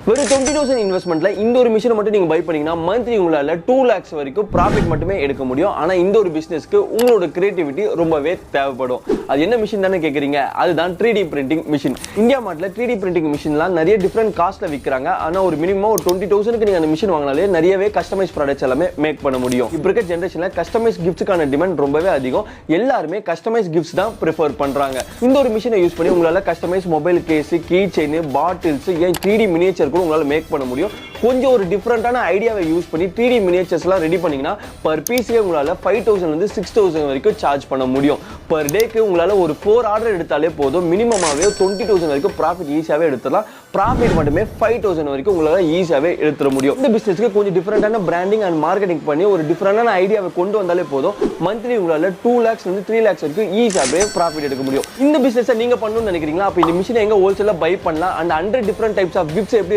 வெறும் 20,000 இன்வெஸ்ட்மெண்ட்ல இந்த ஒரு மிஷினை மட்டும் நீங்க பை பண்ணீங்கன்னா மந்த்லி உங்களால 2 lakhs வரைக்கும் ப்ராஃபிட் மட்டுமே எடுக்க முடியும். ஆனா இந்த ஒரு பிசினஸ்க்கு உங்களோட கிரியேட்டிவிட்டி ரொம்பவே தேவைப்படும். அது என்ன மிஷின் தானே கேக்குறீங்க? அதுதான் 3D பிரிண்டிங் மிஷின். இந்தியா மார்ட்ல 3D பிரிண்டிங் மிஷின்லாம் நிறைய டிஃபரெண்ட் காஸ்ட்ல விற்கிறாங்க. ஆனா ஒரு மினிமம் ஒரு 20,000க்கு நீங்க அந்த மிஷின் வாங்கினாலே நிறையவே கஸ்டமைஸ் ப்ராடக்ட்ஸ் எல்லாமே மேக் பண்ண முடியும். இப்போ இருக்க ஜெனரேஷன்ல கஸ்டமைஸ் கிஃப்ட்ஸ்க்கான டிமாண்ட் ரொம்பவே அதிகம். எல்லாருமே கஸ்டமைஸ் கிஃப்ட்ஸ் தான் ப்ரிஃபர் பண்றாங்க. இந்த ஒரு மிஷினை யூஸ் பண்ணி உங்களால customize mobile case, key chain, bottles, ஏன் 3D மினியேச்சர் கூட உங்களால மேக் பண்ண முடியும். கொஞ்சம் ஒரு டிஃபரெண்டான ஐடியாவை யூஸ் பண்ணி 3D மினியேச்சர்ஸ்லாம் ரெடி பண்ணீங்கன்னா பர் பீஸே உங்களால 5,000 இருந்து 6,000 வரைக்கும் சார்ஜ் பண்ண முடியும். பர் டேக்கு உங்களால ஒரு 4 ஆர்டர் எடுத்தாலே போதும். மினிமமாவே 20,000 வரைக்கும் ப்ராஃபிட் ஈஸியாவே எடுத்துடலாம். ப்ராஃபிட் மட்டுமே 5,000 வரைக்கும் உங்களால ஈஸியாவே எடுத்துட முடியும். இந்த பிசினஸ்க்கு கொஞ்சம் டிஃபரெண்டான பிராண்டிங் அண்ட் மார்க்கெட்டிங் பண்ணி ஒரு டிஃபரெண்டான ஐடியாவை கொண்டு வந்தாலே போதும். மந்த்லி உங்களால 2 lakhs இருந்து 3 lakhs வரைக்கும் ஈஸியாவே ப்ராஃபிட் எடுக்க முடியும். இந்த பிசினஸை நீங்க பண்ணணும்னு நினைக்கிறீங்களா? அப்ப இந்த மிஷினை எங்க ஹோல்சேலா பை பண்ணலாம் and 100 different types of gifts எப்படி